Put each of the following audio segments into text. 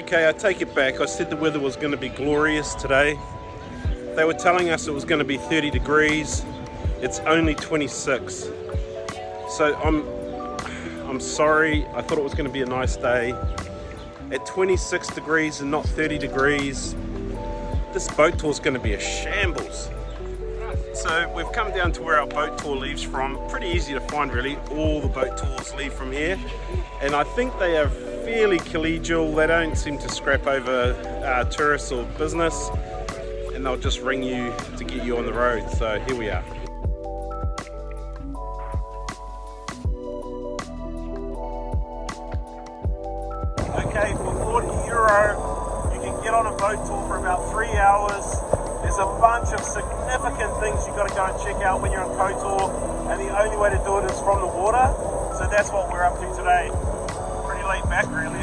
Okay, I take it back. I said the weather was going to be glorious today. They were telling us it was going to be 30 degrees. It's only 26. So I'm sorry. I thought it was going to be a nice day. At 26 degrees and not 30 degrees, this boat tour is going to be a shambles. So we've come down to where our boat tour leaves from. Pretty easy to find really. All the boat tours leave from here. And I think they are fairly collegial. They don't seem to scrap over tourists or business. And they'll just ring you to get you on the road. So here we are. Okay, for €40, you can get on a boat tour for about 3 hours. There's a bunch of significant things you've got to go and check out when you're on Kotor, and the only way to do it is from the water. So that's what we're up to today. Pretty laid back, really.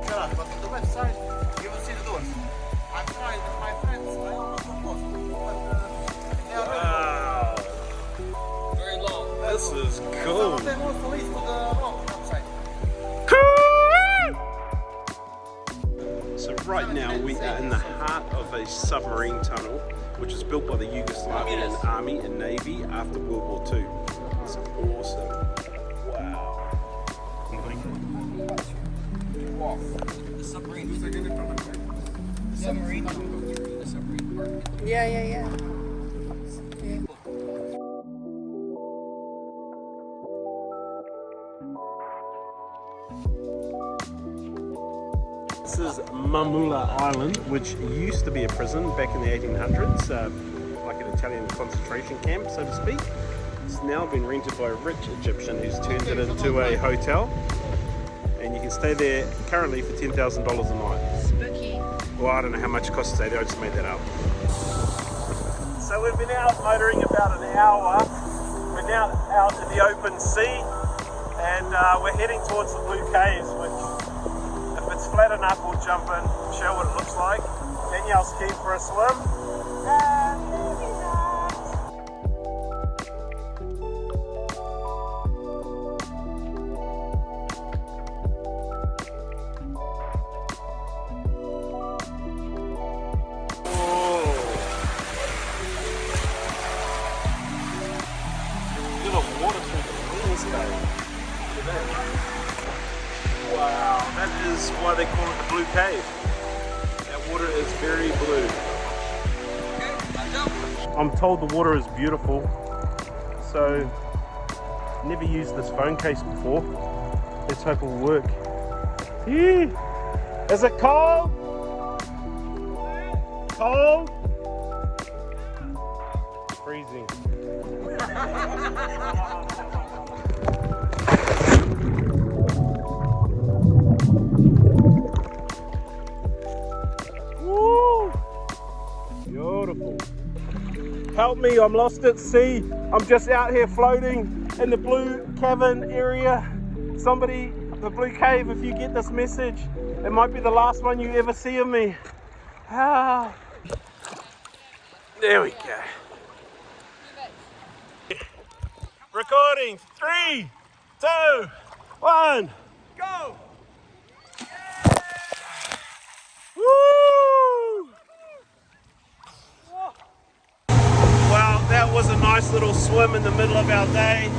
But on the website, you will see the doors. I'm trying with my friends. I almost got lost. But they are Wow. very long. This is Some cool. of them also lead to the wrong outside. So right now we are in the heart of a submarine tunnel, which was built by the Yugoslavian Army and Navy after World War II. It's awesome. Wow. The submarine. The submarine. The submarine part. Yeah. This is Mamula Island, which used to be a prison back in the 1800s, like an Italian concentration camp, so to speak. It's now been rented by a rich Egyptian who's turned it into a hotel, and you can stay there currently for $10,000 a night. Spooky. Well, I don't know how much it costs to stay there, I just made that up. So we've been out motoring about an hour. We're now out in the open sea, and we're heading towards the Blue Caves, which, if it's flat enough, we'll jump in, show what it looks like. Danielle's keen for a swim. Wow, that is why they call it the Blue Cave. That water is very blue. I'm told the water is beautiful, so never used this phone case before. Let's hope it'll work. Eee! Is it cold? Cold? It's freezing. Woo! Beautiful. Help me, I'm lost at sea. I'm just out here floating in the blue cavern area. Somebody, the Blue Cave, if you get this message, it might be the last one you ever see of me. Ah. There we go. Recording, 3, 2, 1, go! Woo! Well, that was a nice little swim in the middle of our day,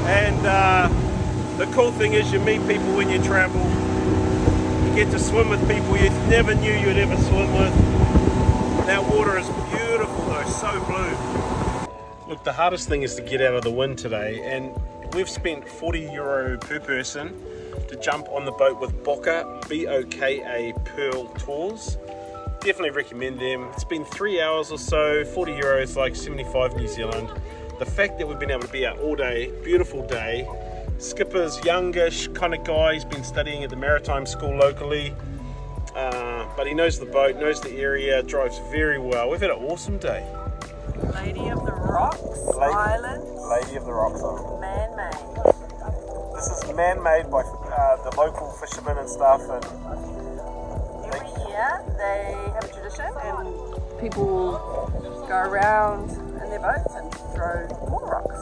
and the cool thing is you meet people when you travel. You get to swim with people you never knew you'd ever swim with. That water is beautiful though, so blue. Look, the hardest thing is to get out of the wind today, and we've spent €40 per person to jump on the boat with Boka, B-O-K-A Pearl Tours. Definitely recommend them. It's been 3 hours or so, €40, like 75 New Zealand. The fact that we've been able to be out all day, beautiful day. Skipper's youngish kind of guy, he's been studying at the maritime school locally. But he knows the boat, knows the area, drives very well. We've had an awesome day. Lady of the Rocks Island. Lady of the Rocks Island. Man-made. This is man-made by the local fishermen and stuff. And Every year here, they have a tradition and people go around in their boats and throw water rocks.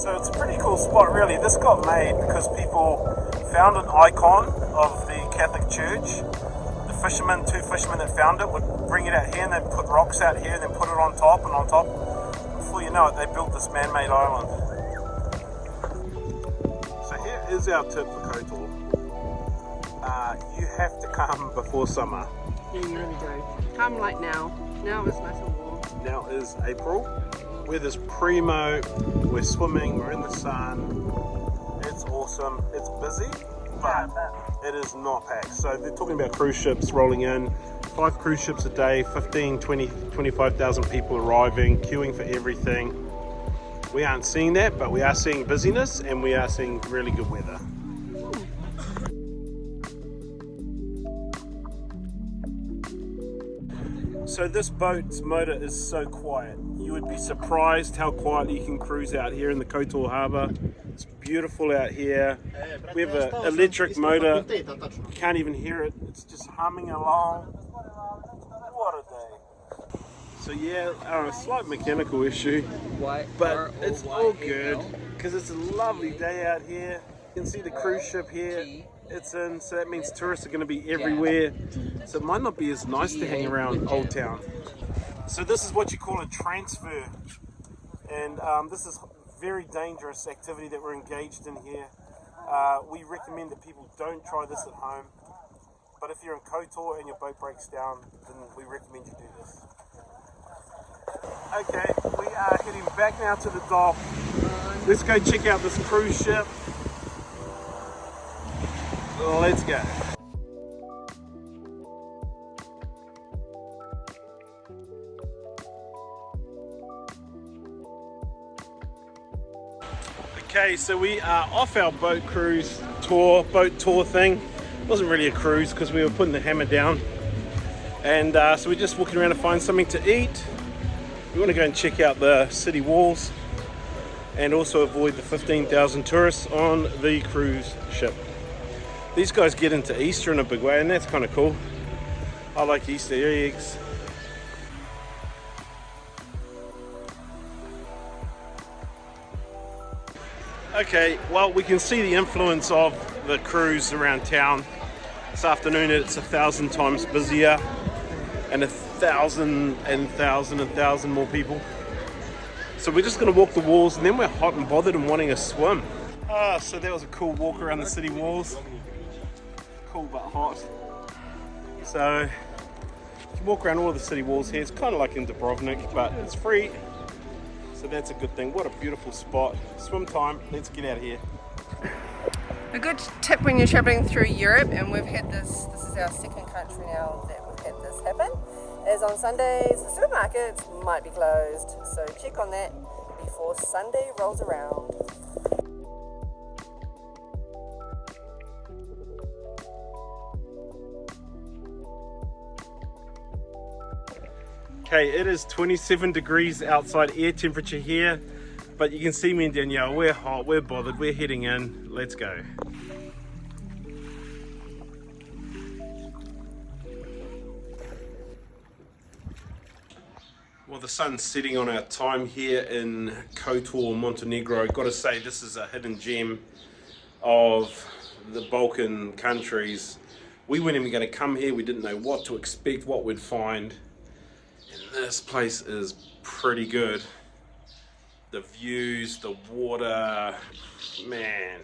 So it's a pretty cool spot really. This got made because people found an icon of the Catholic Church. The fishermen, two fishermen that found it, would bring it out here and they'd put rocks out here and then put it on top, and on top, before you know it, they built this man-made island. So here is our tip for Kotor. You have to come before summer. Yeah, you really do. Come like now. Now it's nice and warm. Now is April. Weather's primo. We're swimming. We're in the sun. It's awesome. It's busy, but it is not packed. So they're talking about cruise ships rolling in. 5 cruise ships a day, 15, 20, 25,000 people arriving, queuing for everything. We aren't seeing that, but we are seeing busyness and we are seeing really good weather. So this boat's motor is so quiet. You would be surprised how quietly you can cruise out here in the Kotor harbour. It's beautiful out here. We have an electric motor. You can't even hear it. It's just humming along. What a day. So yeah, a slight mechanical issue, but it's all good because it's a lovely day out here. You can see the cruise ship here. It's in, so that means tourists are going to be everywhere. So it might not be as nice to hang around Old Town. So this is what you call a transfer, and this is very dangerous activity that we're engaged in here. We recommend that people don't try this at home, but if you're in Kotor and your boat breaks down, then we recommend you do this. Okay, we are heading back now to the dock. Let's go check out this cruise ship. Let's go. Okay, so we are off our boat tour thing. It wasn't really a cruise because we were putting the hammer down. And so we're just walking around to find something to eat. We want to go and check out the city walls and also avoid the 15,000 tourists on the cruise ship. These guys get into Easter in a big way, and that's kind of cool. I like Easter eggs. Okay, well, we can see the influence of the cruise around town. This afternoon it's 1,000 times busier, and 1,000 more people. So we're just going to walk the walls, and then we're hot and bothered and wanting a swim. So that was a cool walk around the city walls. Cool but hot. So you can walk around all the city walls here. It's kind of like in Dubrovnik, but it's free, so that's a good thing. What a beautiful spot. Swim time. Let's get out of here. A good tip when you're travelling through Europe, and we've had this is our second country now that we've had this happen, is on Sundays the supermarkets might be closed, so check on that before Sunday rolls around. Okay, it is 27 degrees outside air temperature here, but you can see me and Danielle, we're hot, we're bothered, we're heading in. Let's go. Well, the sun's setting on our time here in Kotor, Montenegro. I've got to say, this is a hidden gem of the Balkan countries. We weren't even going to come here. We didn't know what to expect, what we'd find. And this place is pretty good. The views, the water, man.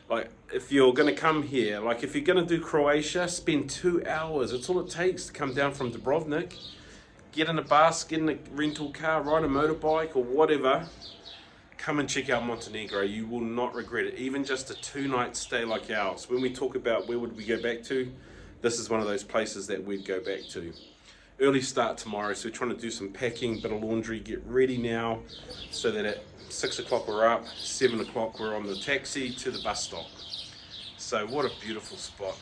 Like, if you're going to come here, like if you're going to do Croatia, spend 2 hours. It's all it takes to come down from Dubrovnik. Get in a bus, get in a rental car, ride a motorbike or whatever. Come and check out Montenegro. You will not regret it. Even just a 2-night stay like ours. When we talk about where would we go back to, this is one of those places that we'd go back to. Early start tomorrow, so we're trying to do some packing, bit of laundry, get ready now, so that at 6 o'clock we're up, 7 o'clock we're on the taxi to the bus stop. So what a beautiful spot.